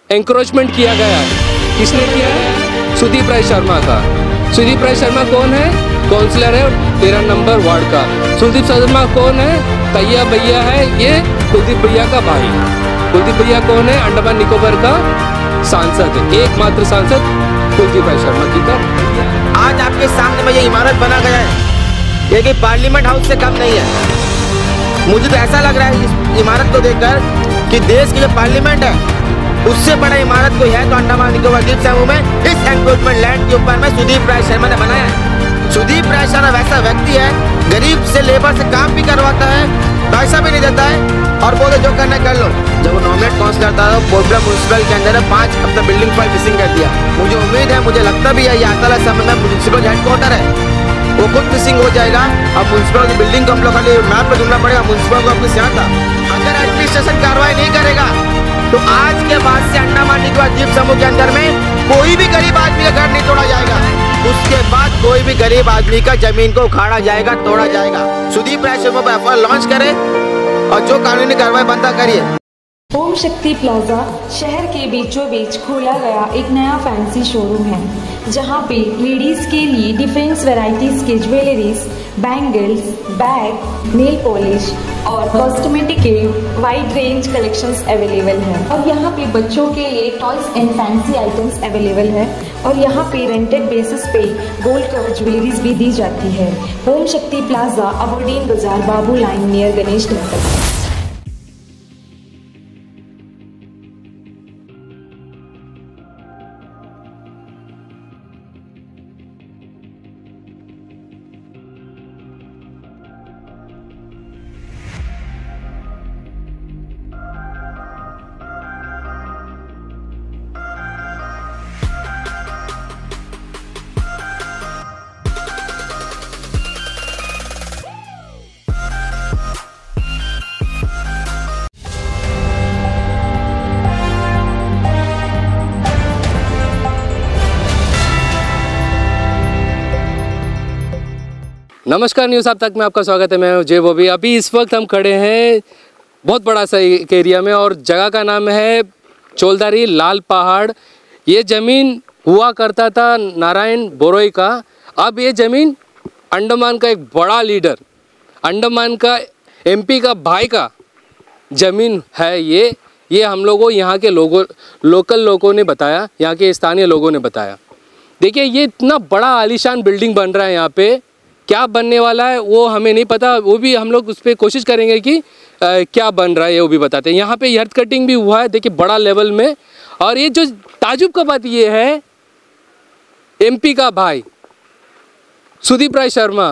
Encroachment किया गया है। किसने किया है? सुदीप राय शर्मा का। सुदीप राय शर्मा कौन है? काउंसलर है 13 नंबर वार्ड का। सुदीप शर्मा कौन है? तैया भैया है, ये कुलदीप भैया का भाई। कुलदीप भैया कौन है? अंडमान निकोबार का सांसद है, एकमात्र सांसद कुलदीप राय शर्मा जी का। आज आपके सामने में ये इमारत बना गया है, ये कि पार्लियामेंट हाउस से कम नहीं है। मुझे तो ऐसा लग रहा है इस इमारत को देखकर कि देश की जो पार्लियामेंट है उससे बड़ा इमारत कोई है तो अंडमान निकोबार द्वीप समूह में इस एंक्रोचमेंट लैंड के ऊपर में सुदीप राय शर्मा ने बनाया है। सुदीप राय शर्मा वैसा व्यक्ति है, गरीब से लेबर से काम भी करवाता है, पैसा भी नहीं देता है और बोले जो करना कर लो। जब वो नॉमिनेट काउंसलर था तो पोर्टब्लेयर म्यूनिसिपल के अंदर 5 अपना बिल्डिंग पर फिशिंग कर दिया। मुझे उम्मीद है, मुझे लगता भी है ये आता है समय में म्यूनिसिपल हेडक्वार्टर है, वो खुद फिशिंग हो जाएगा। अब म्यूनिसिपल की बिल्डिंग को हम लोग खाली मैप पे ढूंढना पड़ेगा, म्यूनिसिपल को अपनी सियान था। अगर एडमिनिस्ट्रेशन कार्रवाई नहीं करेगा तो आज के बाद से अंडमान निकोबार द्वीप समूह के अंदर में कोई भी गरीब आदमी का घर नहीं तोड़ा जाएगा। उसके बाद कोई भी गरीब आदमी का जमीन को उखाड़ा जाएगा, तोड़ा जाएगा। सुदीप राय शर्मा पर एफआईआर लॉन्च करे और जो कानूनी कार्रवाई बनता करिए। ओम शक्ति प्लाजा शहर के बीचों बीच खोला गया एक नया फैंसी शोरूम है, जहां पे लेडीज के लिए डिफरेंट वैरायटीज के jewelleries, bangles, bag, nail polish और कॉस्मेटिक के वाइड रेंज कलेक्शंस अवेलेबल है। और यहाँ पे बच्चों के लिए toys and fancy items available है और यहाँ पे रेंटेड बेसिस पे गोल्ड कवर ज्वेलरीज भी दी जाती है। ओम शक्ति प्लाजा, अबरडीन बाजार, बाबू लाइन नियर गणेश टेम्पल। नमस्कार, न्यूज़ आप तक में आपका स्वागत है। मैं हूं जय बॉबी। अभी इस वक्त हम खड़े हैं बहुत बड़ा सा एक एरिया में और जगह का नाम है चौलदारी लाल पहाड़। ये ज़मीन हुआ करता था नारायण बोरोई का। अब ये ज़मीन अंडमान का एक बड़ा लीडर, अंडमान का एमपी का भाई का ज़मीन है। ये हम लोगों यहाँ के लोकल लोगों ने बताया, यहाँ के स्थानीय लोगों ने बताया। देखिए, ये इतना बड़ा आलीशान बिल्डिंग बन रहा है यहाँ पे। क्या बनने वाला है वो हमें नहीं पता, वो भी हम लोग उस पर कोशिश करेंगे कि क्या बन रहा है वो भी बताते हैं। यहाँ पे एर्थ कटिंग भी हुआ है, देखिए बड़ा लेवल में। और ये जो ताजुब का बात ये है, एमपी का भाई Sudeep Rai Sharma,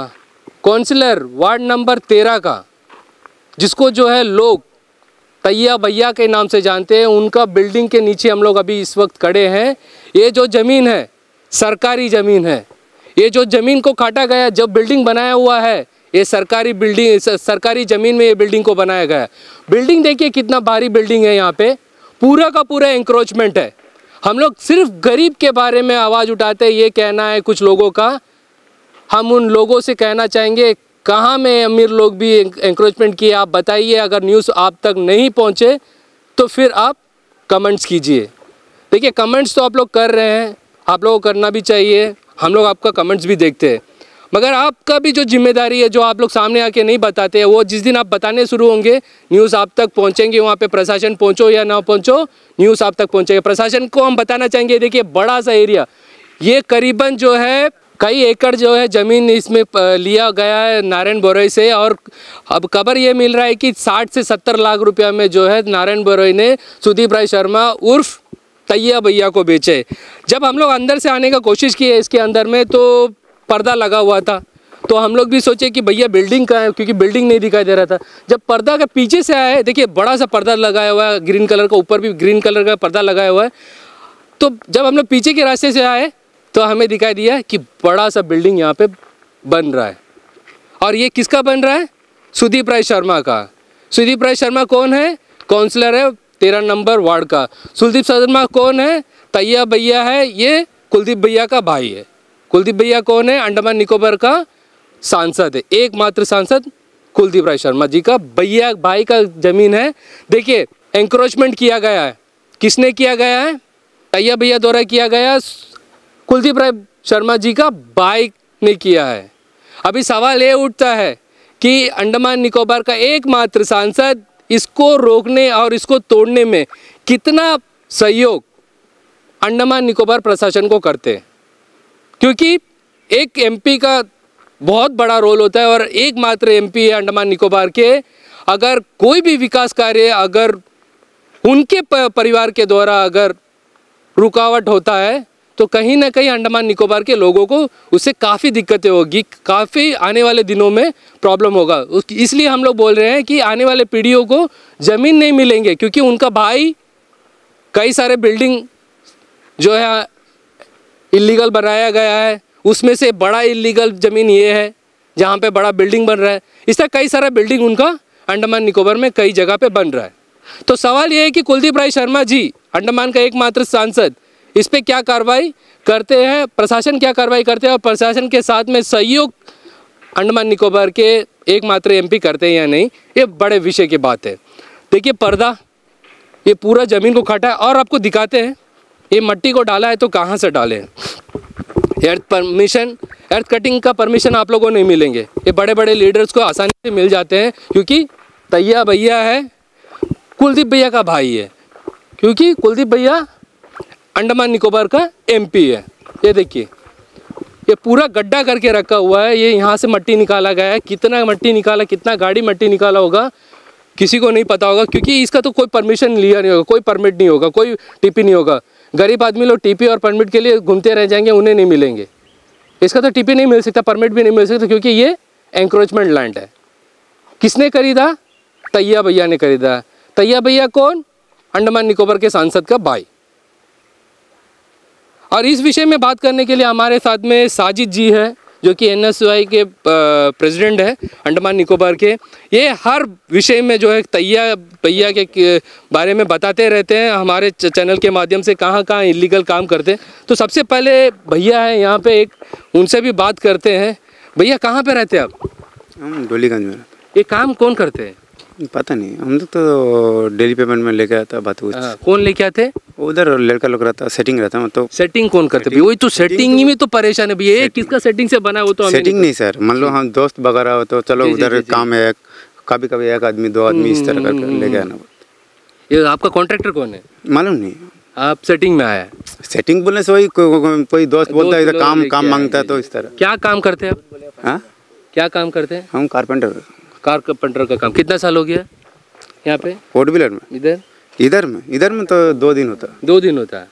counsellor ward number 13 का, जिसको जो है लोग तैया भैया के नाम से जानते हैं, उनका बिल्डिंग के नीचे हम लोग अभी इस वक्त खड़े हैं। ये जो ज़मीन है सरकारी ज़मीन है। ये जो ज़मीन को काटा गया, जब बिल्डिंग बनाया हुआ है, ये सरकारी बिल्डिंग, सरकारी ज़मीन में ये बिल्डिंग को बनाया गया है। बिल्डिंग देखिए कितना भारी बिल्डिंग है। यहाँ पे पूरा का पूरा एंक्रोचमेंट है। हम लोग सिर्फ गरीब के बारे में आवाज़ उठाते हैं, ये कहना है कुछ लोगों का। हम उन लोगों से कहना चाहेंगे, कहाँ में अमीर लोग भी एंक्रोचमेंट किए, आप बताइए। अगर न्यूज़ आप तक नहीं पहुँचे तो फिर आप कमेंट्स कीजिए। देखिए, कमेंट्स तो आप लोग कर रहे हैं, आप लोगों को करना भी चाहिए। हम लोग आपका कमेंट्स भी देखते हैं, मगर आपका भी जो जिम्मेदारी है, जो आप लोग सामने आके नहीं बताते हैं, वो जिस दिन आप बताने शुरू होंगे, न्यूज़ आप तक पहुंचेंगे। वहाँ पे प्रशासन पहुंचो या ना पहुंचो, न्यूज़ आप तक पहुंचेगा। प्रशासन को हम बताना चाहेंगे, देखिए बड़ा सा एरिया, ये करीबन जो है कई एकड़ जो है ज़मीन इसमें लिया गया है नारायण बोरोई से। और अब खबर ये मिल रहा है कि 60 से 70 लाख रुपया में जो है नारायण बोरोई ने सुदीप राय शर्मा उर्फ तैया भैया को बेचे। जब हम लोग अंदर से आने का कोशिश किए इसके अंदर में, तो पर्दा लगा हुआ था, तो हम लोग भी सोचे कि भैया बिल्डिंग का है, क्योंकि बिल्डिंग नहीं दिखाई दे रहा था। जब पर्दा के पीछे से आए, देखिए बड़ा सा पर्दा लगाया हुआ है ग्रीन कलर का, ऊपर भी ग्रीन कलर का पर्दा लगाया हुआ है। तो जब हम लोग पीछे के रास्ते से आए तो हमें दिखाई दिया कि बड़ा सा बिल्डिंग यहाँ पे बन रहा है। और ये किसका बन रहा है? सुदीप राय शर्मा का। सुदीप राय शर्मा कौन है? काउंसलर है 13 नंबर वार्ड का। सुदीप शर्मा कौन है? तैया भैया है, ये कुलदीप भैया का भाई है। कुलदीप भैया कौन है? अंडमान निकोबार का सांसद है, एकमात्र सांसद कुलदीप राय शर्मा जी का भैया भाई का ज़मीन है। देखिए, एंक्रोचमेंट किया गया है। किसने किया गया है? तैय्या भैया द्वारा किया गया, कुलदीप राय शर्मा जी का भाई ने किया है। अभी सवाल ये उठता है कि अंडमान निकोबार का एकमात्र सांसद इसको रोकने और इसको तोड़ने में कितना सहयोग अंडमान निकोबार प्रशासन को करते हैं, क्योंकि एक एमपी का बहुत बड़ा रोल होता है और एकमात्र एमपी है अंडमान निकोबार के। अगर कोई भी विकास कार्य अगर उनके परिवार के द्वारा अगर रुकावट होता है तो कहीं ना कहीं अंडमान निकोबार के लोगों को उससे काफ़ी दिक्कतें होगी, काफ़ी आने वाले दिनों में प्रॉब्लम होगा। इसलिए हम लोग बोल रहे हैं कि आने वाले पीढ़ियों को ज़मीन नहीं मिलेंगे, क्योंकि उनका भाई कई सारे बिल्डिंग जो है इलीगल बनाया गया है, उसमें से बड़ा इलीगल ज़मीन ये है जहाँ पे बड़ा बिल्डिंग बन रहा है। इस तरह कई सारा बिल्डिंग उनका अंडमान निकोबार में कई जगह पे बन रहा है। तो सवाल ये है कि कुलदीप राय शर्मा जी अंडमान का एकमात्र सांसद, इस पे क्या कार्रवाई करते हैं, प्रशासन क्या कार्रवाई करते हैं और प्रशासन के साथ में सहयोग अंडमान निकोबार के एकमात्र एमपी करते हैं या नहीं, ये बड़े विषय की बात है। देखिए पर्दा ये पूरा ज़मीन को काटा है और आपको दिखाते हैं ये मट्टी को डाला है तो कहाँ से डाले हैं। अर्थ कटिंग का परमिशन आप लोगों को नहीं मिलेंगे, ये बड़े बड़े लीडर्स को आसानी से मिल जाते हैं, क्योंकि तैय्या भैया है, कुलदीप भैया का भाई है, क्योंकि कुलदीप भैया अंडमान निकोबार का एमपी है। ये देखिए ये पूरा गड्ढा करके रखा हुआ है, ये यहाँ से मट्टी निकाला गया है। कितना मट्टी निकाला, कितना गाड़ी मट्टी निकाला होगा किसी को नहीं पता होगा, क्योंकि इसका तो कोई परमिशन लिया नहीं होगा, कोई परमिट नहीं होगा, कोई टीपी नहीं होगा। गरीब आदमी लोग टीपी और परमिट के लिए घूमते रह जाएंगे, उन्हें नहीं मिलेंगे। इसका तो टीपी नहीं मिल सकता, परमिट भी नहीं मिल सकता, क्योंकि ये एंक्रोचमेंट लैंड है। किसने खरीदा? तैय्या भैया ने खरीदा। तैय्या भैया कौन? अंडमान निकोबार के सांसद का भाई। और इस विषय में बात करने के लिए हमारे साथ में साजिद जी है, जो कि NSY के प्रेसिडेंट है अंडमान निकोबार के। ये हर विषय में जो है तैय्या भैया के बारे में बताते रहते हैं हमारे चैनल के माध्यम से, कहाँ कहाँ इलीगल काम करते हैं। तो सबसे पहले भैया है यहाँ पे, एक उनसे भी बात करते हैं। भैया कहाँ पे रहते हैं आप? हम डोलीगंज में। ये काम कौन करते हैं? पता नहीं, हम लोग तो डेली पेमेंट में लेके आता बात कुछ। कौन लेके आते? उधर लड़का लोग रहता, सेटिंग रहता है। तो सेटिंग कौन करते भैया? वही तो सेटिंग ही में तो परेशान है भैया। किसका सेटिंग से बना है वो तो हमें सेटिंग नहीं सर, मान लो हम दोस्त वगैरह हो तो चलो उधर काम है, कभी कभी एक आदमी दो आदमी इस तरह करके लेके आना। ये आपका कॉन्ट्रैक्टर कौन है? मालूम नहीं, आप सेटिंग में आया? सेटिंग बोलने से वही कोई दोस्त बोलता है काम मांगता है तो इस तरह। क्या काम करते हैं आप? हाँ क्या काम करते हैं? हम कारपेंटर का काम। कितना साल हो गया यहाँ पे? 4 व्हीलर में। इधर में तो 2 दिन होता है। 2 दिन होता है।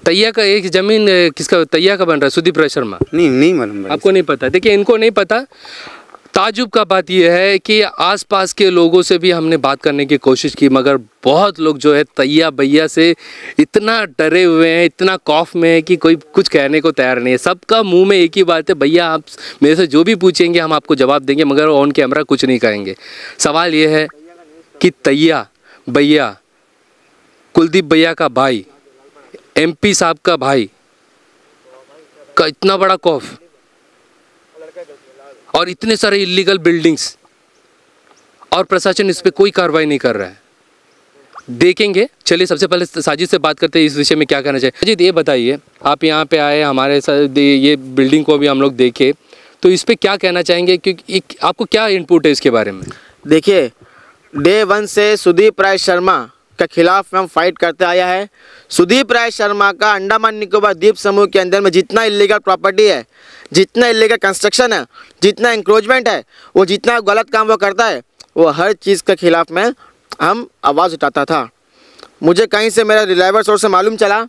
तैय्या का एक जमीन किसका? तैय्या का बन रहा है, सुदीप राय शर्मा। नहीं मालूम। आपको नहीं पता? देखिए इनको नहीं पता। ताजुब का बात यह है कि आसपास के लोगों से भी हमने बात करने की कोशिश की, मगर बहुत लोग जो है तैय्या भैया से इतना डरे हुए हैं, इतना खौफ में है कि कोई कुछ कहने को तैयार नहीं है। सबका मुंह में एक ही बात है, भैया आप मेरे से जो भी पूछेंगे हम आपको जवाब देंगे, मगर ऑन कैमरा कुछ नहीं कहेंगे। सवाल ये है कि तैय्या भैया, कुलदीप भैया का भाई, MP साहब का भाई का इतना बड़ा खौफ और इतने सारे इलीगल बिल्डिंग्स, और प्रशासन इस पे कोई कार्रवाई नहीं कर रहा है। देखेंगे। चलिए सबसे पहले साजिद से बात करते हैं इस विषय में क्या करना चाहिए। साजिद ये बताइए, आप यहाँ पे आए हमारे साथ, ये बिल्डिंग को भी हम लोग देखे, तो इस पे क्या कहना चाहेंगे, क्योंकि आपको क्या इनपुट है इसके बारे में? देखिए डे 1 से सुदीप राय शर्मा के खिलाफ हम फाइट करते आया है। सुदीप राय शर्मा का अंडमान निकोबार द्वीप समूह के अंदर में जितना इलीगल प्रॉपर्टी है, जितना इलीगल कंस्ट्रक्शन है, जितना इंक्रोचमेंट है, वो जितना गलत काम वो करता है, वो हर चीज़ के खिलाफ में हम आवाज़ उठाता था। मुझे कहीं से मेरा रिलायबल सोर्स से मालूम चला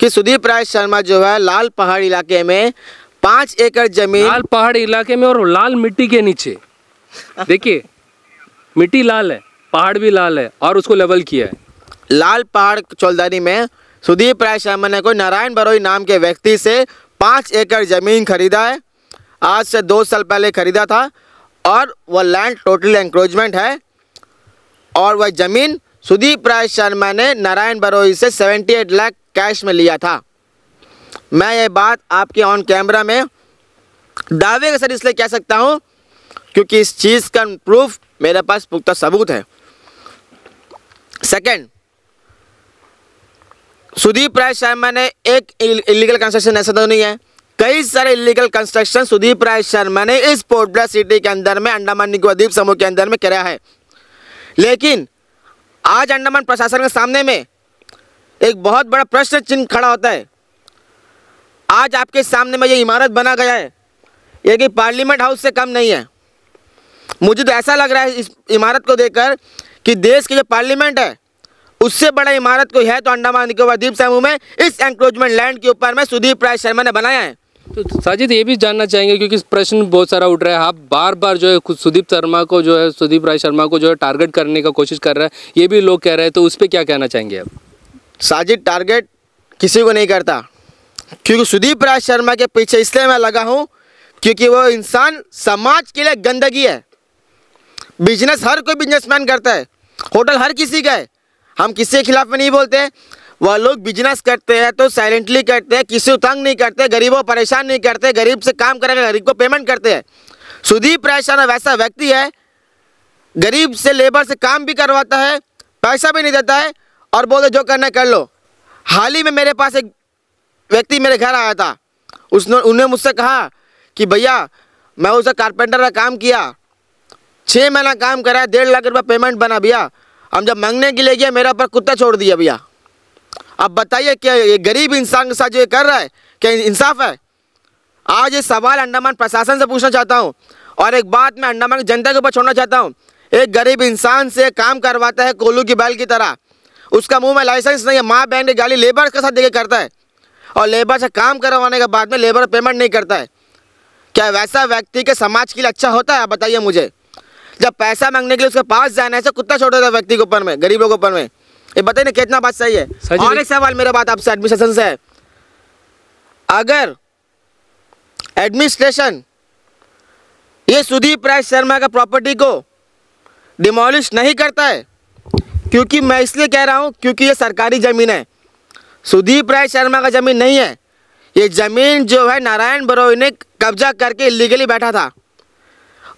कि सुदीप राय शर्मा जो है लाल पहाड़ इलाके में 5 एकड़ जमीन, लाल पहाड़ इलाके में और लाल मिट्टी के नीचे, देखिए मिट्टी लाल है, पहाड़ भी लाल है, और उसको लेवल किया है। लाल पहाड़ चौलदारी में सुदीप राय शर्मा ने कोई नारायण बरोई नाम के व्यक्ति से 5 एकड़ ज़मीन खरीदा है। आज से 2 साल पहले खरीदा था, और वह लैंड टोटल एंक्रोचमेंट है। और वह ज़मीन सुदीप राय शर्मा ने नारायण बरोई से 78 लाख कैश में लिया था। मैं ये बात आपके ऑन कैमरा में दावे के साथ इसलिए कह सकता हूँ क्योंकि इस चीज़ का प्रूफ मेरे पास पुख्ता सबूत है। सेकंड, सुदीप राय शर्मा ने एक इलीगल कंस्ट्रक्शन, ऐसा तो नहीं है, कई सारे इलीगल कंस्ट्रक्शन सुदीप राय शर्मा ने इस पोर्ट ब्लेयर सिटी के अंदर में, अंडमान निकोबार द्वीप समूह के अंदर में कराया है। लेकिन आज अंडमान प्रशासन के सामने में एक बहुत बड़ा प्रश्न चिन्ह खड़ा होता है। आज आपके सामने में ये इमारत बना गया है, ये कि पार्लियामेंट हाउस से कम नहीं है। मुझे तो ऐसा लग रहा है इस इमारत को देखकर कि देश के जो पार्लियामेंट है उससे बड़ा इमारत कोई है तो अंडमान निकोबार द्वीप समूह में इस एंक्रोचमेंट लैंड के ऊपर में सुदीप राय शर्मा ने बनाया है। तो साजिद ये भी जानना चाहेंगे, क्योंकि प्रश्न बहुत सारा उठ रहा है, आप बार बार जो है खुद सुदीप राय शर्मा को जो है टारगेट करने का कोशिश कर रहा है, ये भी लोग कह रहे हैं, तो उस पर क्या कहना चाहेंगे आप? साजिद टारगेट किसी को नहीं करता, क्योंकि सुदीप राय शर्मा के पीछे इसलिए मैं लगा हूँ क्योंकि वो इंसान समाज के लिए गंदगी है। बिजनेस हर कोई बिजनेसमैन करता है, होटल हर किसी का है, हम किसी के खिलाफ में नहीं बोलते। वह लोग बिजनेस करते हैं तो साइलेंटली करते हैं, किसी को तंग नहीं करते, गरीबों को परेशान नहीं करते, गरीब से काम करेगा, गरीब को पेमेंट करते हैं। सुदीप राय शर्मा वैसा व्यक्ति है, गरीब से लेबर से काम भी करवाता है, पैसा भी नहीं देता है और बोलते जो करना कर लो। हाल ही में मेरे पास एक व्यक्ति मेरे घर आया था, उन्होंने मुझसे कहा कि भैया मैं उसे कारपेंटर का काम किया, 6 महीना काम करा, 1.5 लाख रुपये पेमेंट बना भैया, हम जब मांगने के लिए गया मेरा पर कुत्ता छोड़ दिया भैया। अब बताइए क्या ये गरीब इंसान के साथ जो ये कर रहा है क्या इंसाफ है? आज ये सवाल अंडमान प्रशासन से पूछना चाहता हूँ और एक बात मैं अंडमान की जनता के ऊपर छोड़ना चाहता हूँ। एक गरीब इंसान से काम करवाता है कोल्लू की बैल की तरह, उसका मुंह में लाइसेंस नहीं है, माँ बहन की गाली लेबर के साथ देके करता है और लेबर से काम करवाने के बाद में लेबर पेमेंट नहीं करता है। क्या वैसा व्यक्ति के समाज के लिए अच्छा होता है? बताइए मुझे। जब पैसा मांगने के लिए उसके पास जाना है, कुत्ता छोड़ देता है व्यक्ति के ऊपर में, गरीबों के ऊपर में। ये बताइए ना कितना बात सही है। और एक सवाल मेरा बात आपसे एडमिनिस्ट्रेशन से है, अगर एडमिनिस्ट्रेशन ये सुदीप राय शर्मा का प्रॉपर्टी को डिमोलिश नहीं करता है, क्योंकि मैं इसलिए कह रहा हूं क्योंकि ये सरकारी ज़मीन है, सुदीप राय शर्मा का ज़मीन नहीं है। ये ज़मीन जो है नारायण बरोई ने कब्जा करके इलीगली बैठा था।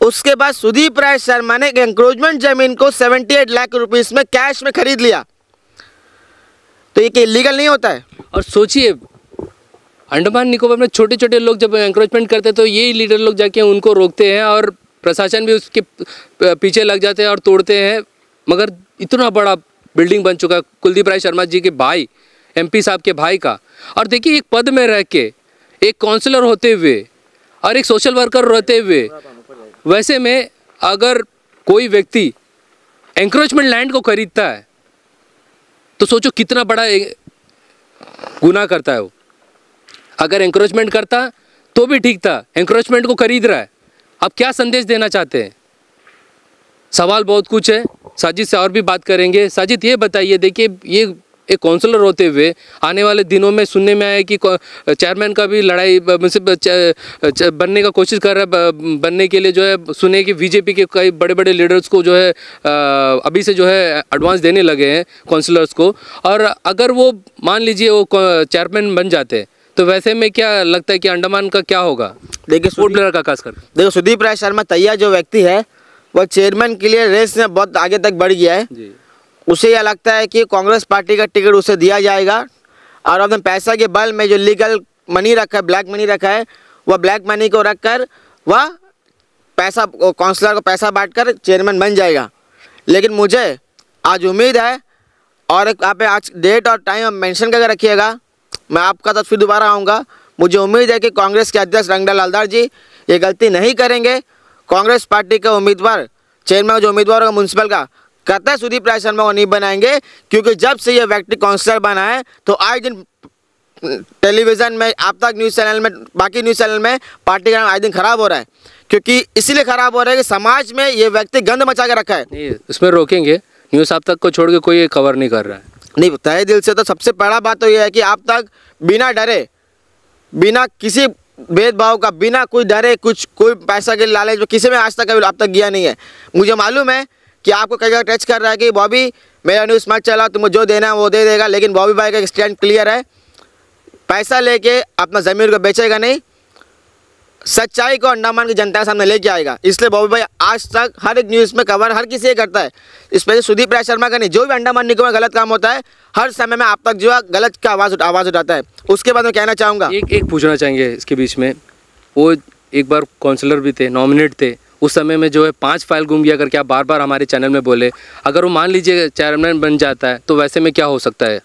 उसके बाद सुदीप राय शर्मा ने एंक्रोचमेंट ज़मीन को 78 लाख रुपीस में कैश में खरीद लिया, तो ये इलीगल नहीं होता है। और सोचिए अंडमान निकोबार में छोटे छोटे लोग जब एंक्रोचमेंट करते हैं तो यही लीडर लोग जाके उनको रोकते हैं और प्रशासन भी उसके पीछे लग जाते हैं और तोड़ते हैं। मगर इतना बड़ा बिल्डिंग बन चुका है कुलदीप राय शर्मा जी के भाई, MP साहब के भाई का। और देखिए एक पद में रह के, एक काउंसलर होते हुए और एक सोशल वर्कर रहते हुए, वैसे में अगर कोई व्यक्ति एंक्रोचमेंट लैंड को खरीदता है तो सोचो कितना बड़ा गुनाह करता है वो। अगर एंक्रोचमेंट करता तो भी ठीक था, एंक्रोचमेंट को खरीद रहा है। अब क्या संदेश देना चाहते हैं? सवाल बहुत कुछ है, साजिद से और भी बात करेंगे। साजिद ये बताइए, देखिए ये एक काउंसलर होते हुए आने वाले दिनों में सुनने में आया कि चेयरमैन का भी लड़ाई बनने का कोशिश कर रहा है, बनने के लिए जो है सुने कि बीजेपी के कई बड़े बड़े लीडर्स को जो है अभी से जो है एडवांस देने लगे हैं काउंसलर्स को। और अगर वो मान लीजिए वो चेयरमैन बन जाते तो वैसे में क्या लगता है कि अंडमान का क्या होगा? देखिए पोर्ट ब्लेयर का खास कर देखो, सुदीप राय शर्मा तैयार जो व्यक्ति है वह चेयरमैन के लिए रेस में बहुत आगे तक बढ़ गया है जी। उसे यह लगता है कि कांग्रेस पार्टी का टिकट उसे दिया जाएगा और अपने पैसा के बल में जो लीगल मनी रखा है, ब्लैक मनी रखा है, वह ब्लैक मनी को रखकर वह पैसा काउंसलर को पैसा बांटकर चेयरमैन बन जाएगा। लेकिन मुझे आज उम्मीद है, और एक आप आज डेट और टाइम मेंशन करके रखिएगा, मैं आपका साथ फिर दोबारा आऊँगा। मुझे उम्मीद है कि कांग्रेस के अध्यक्ष रंगलाल हलदर जी ये गलती नहीं करेंगे। कांग्रेस पार्टी का उम्मीदवार चेयरमैन जो उम्मीदवार होगा म्यूनसिपल का, कहता है सुदीप राय शर्मा को नहीं बनाएंगे, क्योंकि जब से ये व्यक्ति काउंसलर बना है तो आए दिन टेलीविज़न में, आप तक न्यूज़ चैनल में, बाकी न्यूज़ चैनल में पार्टी का नाम आए दिन खराब हो रहा है। क्योंकि इसीलिए खराब हो रहा है कि समाज में ये व्यक्ति गंद मचा के रखा है। नहीं, उसमें रोकेंगे। न्यूज़ आप तक को छोड़ के कोई खबर नहीं कर रहा है। नहीं, तहे दिल से तो सबसे पहला बात तो ये है कि आप तक बिना डरे, बिना किसी भेदभाव का, बिना कोई डरे, कोई पैसा के लालच में किसी में आज तक कभी आप तक गया नहीं है। मुझे मालूम है कि आपको कई जगह टच कर रहा है कि बॉबी मेरा न्यूज़ मत चला, तुम्हें जो देना है वो दे देगा, लेकिन बॉबी भाई का स्टैंड क्लियर है, पैसा लेके अपना ज़मीन को बेचेगा नहीं। सच्चाई को अंडमान की जनता के सामने लेके आएगा। इसलिए बॉबी भाई आज तक हर एक न्यूज़ में कवर हर किसी ये करता है, स्पेशली सुदीप राय शर्मा का नहीं, जो भी अंडमान निकोबार में गलत काम होता है हर समय में आप तक जो है गलत का आवाज़ उठाता है। उसके बाद मैं कहना चाहूँगा, एक पूछना चाहेंगे इसके बीच में, वो एक बार काउंसलर भी थे, नॉमिनेट थे, उस समय में जो है 5 फाइल गुम गया करके आप बार बार हमारे चैनल में बोले, अगर वो मान लीजिए चेयरमैन बन जाता है तो वैसे में क्या हो सकता है?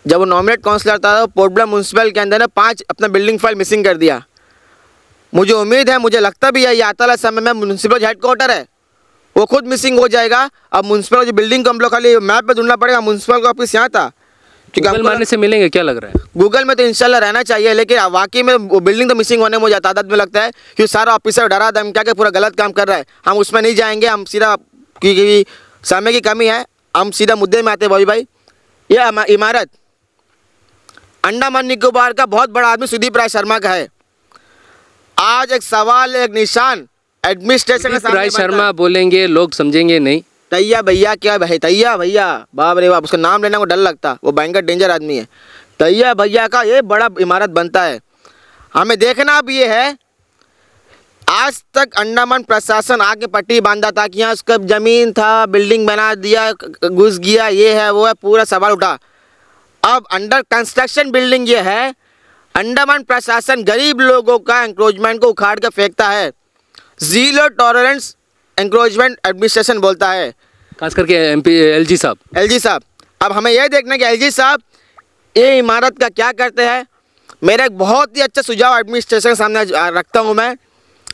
जब वो नॉमिनेट काउंसलर था तो पोर्टब्लेयर म्यूनसिपल के अंदर ने 5 अपना बिल्डिंग फाइल मिसिंग कर दिया। मुझे उम्मीद है, मुझे लगता भी है ये आता वाला समय में म्यूनसिपल हेडक्वार्टर है वो खुद मिसिंग हो जाएगा। अब म्यूनसिपल जो बिल्डिंग को हम लोग खाली मैप पे ढूंढना पड़ेगा, म्यूनसिपल का ऑफिस यहाँ था, क्योंकि गूगल मारने से मिलेंगे क्या लग रहा है? गूगल में तो इंशाल्लाह रहना चाहिए, लेकिन वाकई में वो बिल्डिंग तो मिसिंग होने मुझे तादाद में लगता है, क्योंकि सारा ऑफिसर डरा धमका के पूरा गलत काम कर रहा है। हम उसमें नहीं जाएंगे, हम सीधा, क्योंकि समय की कमी है, हम सीधा मुद्दे में आते हैं। भाई ये इमारत अंडमान निकोबार का बहुत बड़ा आदमी सुदीप राय शर्मा का है। आज एक सवाल, एक निशान एडमिनिस्ट्रेशन के सामने राय शर्मा बोलेंगे, लोग समझेंगे नहीं। तैया भैया क्या भाई, तैया भैया, बाप रे बाप, उसका नाम लेने को डर लगता, वो भयंकर डेंजर आदमी है। तैया भैया का ये बड़ा इमारत बनता है। हमें देखना भी ये है, आज तक अंडमान प्रशासन आके पट्टी बांधा था कि यहाँ उसका ज़मीन था, बिल्डिंग बना दिया, घुस गया, ये है वो है, पूरा सवाल उठा। अब अंडर कंस्ट्रक्शन बिल्डिंग ये है, अंडमान प्रशासन गरीब लोगों का एंक्रोचमेंट को उखाड़ कर फेंकता है। जीरो टॉलरेंस एंक्रोचमेंट एडमिनिस्ट्रेशन बोलता है, खास करके MP LG साहब। अब हमें यह देखना है कि LG साहब ये इमारत का क्या करते हैं। मेरा एक बहुत ही अच्छा सुझाव एडमिनिस्ट्रेशन के सामने रखता हूँ मैं।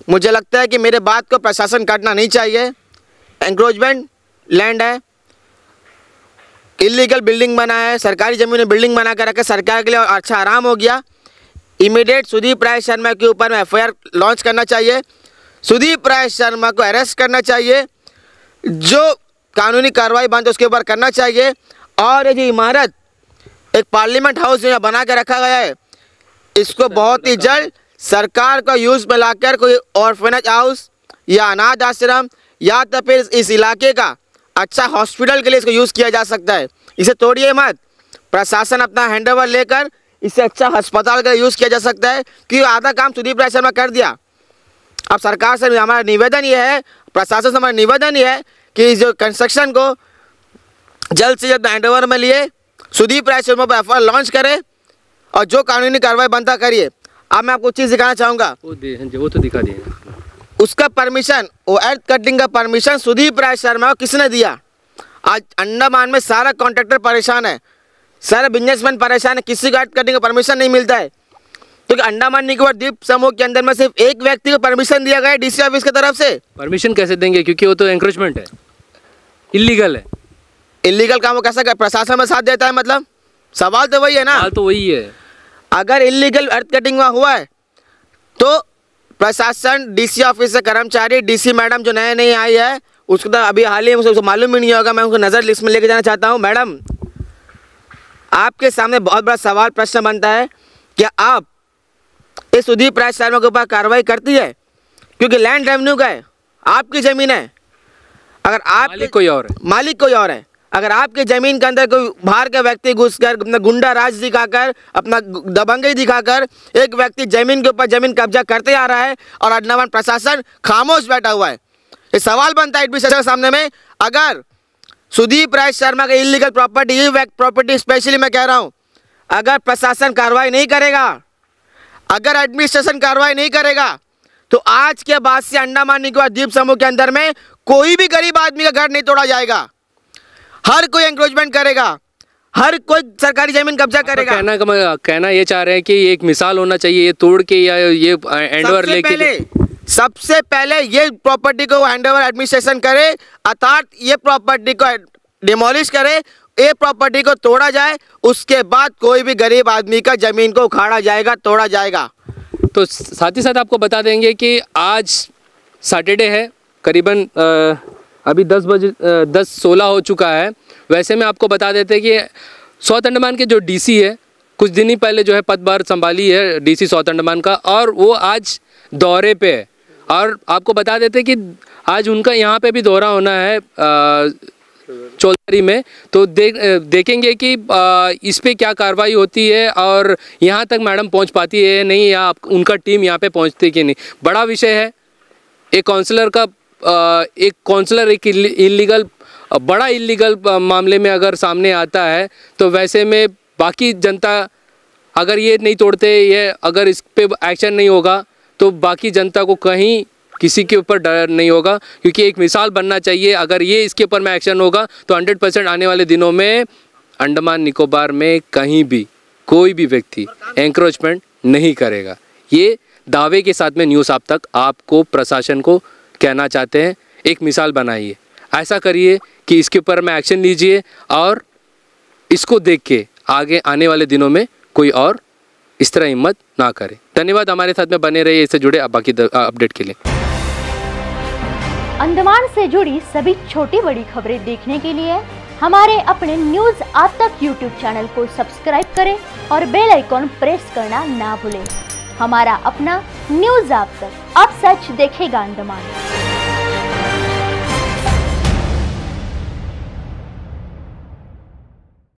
मुझे लगता है कि मेरे बात को प्रशासन काटना नहीं चाहिए। एंक्रोचमेंट लैंड है, इलीगल बिल्डिंग बना है, सरकारी ज़मीन में बिल्डिंग बना कर रखा, सरकार के लिए अच्छा आराम हो गया। इमीडिएट सुदीप राय शर्मा के ऊपर में FIR लॉन्च करना चाहिए, सुदीप राय शर्मा को अरेस्ट करना चाहिए, जो कानूनी कार्रवाई बनती है उसके ऊपर करना चाहिए। और ये जो इमारत एक पार्लियामेंट हाउस यहाँ बना के रखा गया है, इसको बहुत ही जल्द सरकार का यूज़ में लाकर कोई ऑर्फनेज हाउस या अनाथ आश्रम या तो फिर इस इलाके का अच्छा हॉस्पिटल के लिए इसको यूज़ किया जा सकता है। इसे तोड़िए मत, प्रशासन अपना हैंडओवर लेकर इसे अच्छा अस्पताल का यूज़ किया जा सकता है, क्योंकि आधा काम सुदीप राय शर्मा कर दिया। अब सरकार से हमारा निवेदन ये है, प्रशासन से हमारा निवेदन ये है कि जो कंस्ट्रक्शन को जल्द से जल्द हैंडओवर में लिए सुदीप राय शर्मा पर FIR लॉन्च करे और जो कानूनी कार्रवाई बनता करिए। अब मैं आपको चीज़ दिखाना चाहूँगा, वो तो दिखा दिए। उसका परमिशन, वो अर्थ कटिंग का परमिशन सुदीप राय शर्मा को किसने दिया? आज अंडमान में सारा कॉन्ट्रैक्टर परेशान है, सारे बिजनेसमैन परेशान है, किसी को अर्थ कटिंग का परमिशन नहीं मिलता है, क्योंकि अंडमान निकोबार द्वीप समूह के अंदर में सिर्फ एक व्यक्ति को परमिशन दिया गया है DC ऑफिस की तरफ से। परमिशन कैसे देंगे, क्योंकि वो तो एंक्रोचमेंट है, इलीगल है। इलीगल काम वो कैसा कर, प्रशासन में साथ देता है? मतलब सवाल तो वही है ना। सवाल तो वही है। अगर इलीगल अर्थ कटिंग वहाँ हुआ है तो प्रशासन, DC ऑफिस से कर्मचारी, DC मैडम जो नए नई आई है, उसको तो अभी हाल ही में उसको मालूम ही नहीं होगा। मैं उनको नज़र लिस्ट में लेके जाना चाहता हूँ। मैडम, आपके सामने बहुत बड़ा सवाल प्रश्न बनता है, क्या आप इस सुदीप राय शर्मा के ऊपर कार्रवाई करती है? क्योंकि लैंड रेवेन्यू का है, आपकी ज़मीन है। अगर आप मालिक कोई और है, अगर आपकी ज़मीन के अंदर कोई बाहर का व्यक्ति घुसकर अपना गुंडा राज दिखाकर, अपना दबंगई दिखाकर एक व्यक्ति ज़मीन के ऊपर ज़मीन कब्जा करते आ रहा है और अंडमान प्रशासन खामोश बैठा हुआ है, ये सवाल बनता है एडमिनिस्ट्रेशन के सामने में। अगर सुदीप राय शर्मा का इलीगल प्रॉपर्टी स्पेशली मैं कह रहा हूँ, अगर प्रशासन कार्रवाई नहीं करेगा, अगर एडमिनिस्ट्रेशन कार्रवाई नहीं करेगा, तो आज के बाद से अंडमान निकोबार द्वीप समूह के अंदर में कोई भी गरीब आदमी का घर नहीं तोड़ा जाएगा। हर कोई एंक्रोचमेंट करेगा, हर कोई सरकारी जमीन कब्जा करेगा। कहना ये चाह रहे हैं कि एक मिसाल होना चाहिए, ये तोड़ के या ये हैंडओवर लेके। सबसे पहले ये प्रॉपर्टी को हैंडओवर एडमिनिस्ट्रेशन करे, अर्थात ये प्रॉपर्टी को डिमोलिश करे, ये प्रॉपर्टी को तोड़ा जाए, उसके बाद कोई भी गरीब आदमी का ज़मीन को उखाड़ा जाएगा, तोड़ा जाएगा। तो साथ ही साथ आपको बता देंगे कि आज सैटरडे है, करीबन अभी 10:16 हो चुका है। वैसे में आपको बता देते हैं कि साउथ अंडमान के जो DC है, कुछ दिन ही पहले जो है पदभार संभाली है DC साउथ अंडमान का, और वो आज दौरे पे है। और आपको बता देते हैं कि आज उनका यहाँ पे भी दौरा होना है चौलदारी में, तो देखेंगे कि इस पे क्या कार्रवाई होती है और यहाँ तक मैडम पहुँच पाती है नहीं, या उनका टीम यहाँ पे पहुँचती कि नहीं। बड़ा विषय है। एक काउंसलर एक इलीगल, बड़ा इलीगल मामले में अगर सामने आता है, तो वैसे में बाकी जनता अगर ये नहीं तोड़ते, ये अगर इस पे एक्शन नहीं होगा, तो बाकी जनता को कहीं किसी के ऊपर डर नहीं होगा, क्योंकि एक मिसाल बनना चाहिए। अगर ये इसके ऊपर में एक्शन होगा तो 100% आने वाले दिनों में अंडमान निकोबार में कहीं भी कोई भी व्यक्ति एंक्रोचमेंट नहीं करेगा। ये दावे के साथ में न्यूज़ आप तक आपको, प्रशासन को कहना चाहते हैं, एक मिसाल बनाइए, ऐसा करिए कि इसके ऊपर में एक्शन लीजिए और इसको देख के आगे आने वाले दिनों में कोई और इस तरह हिम्मत ना करे। धन्यवाद, हमारे साथ में बने रहिए इससे जुड़े बाकी अपडेट के लिए। अंडमान से जुड़ी सभी छोटी बड़ी खबरें देखने के लिए हमारे अपने न्यूज आप तक यूट्यूब चैनल को सब्सक्राइब करें और बेल आइकॉन प्रेस करना ना भूलें। हमारा अपना न्यूज आप तक, अब सच देखेगा अंडमान।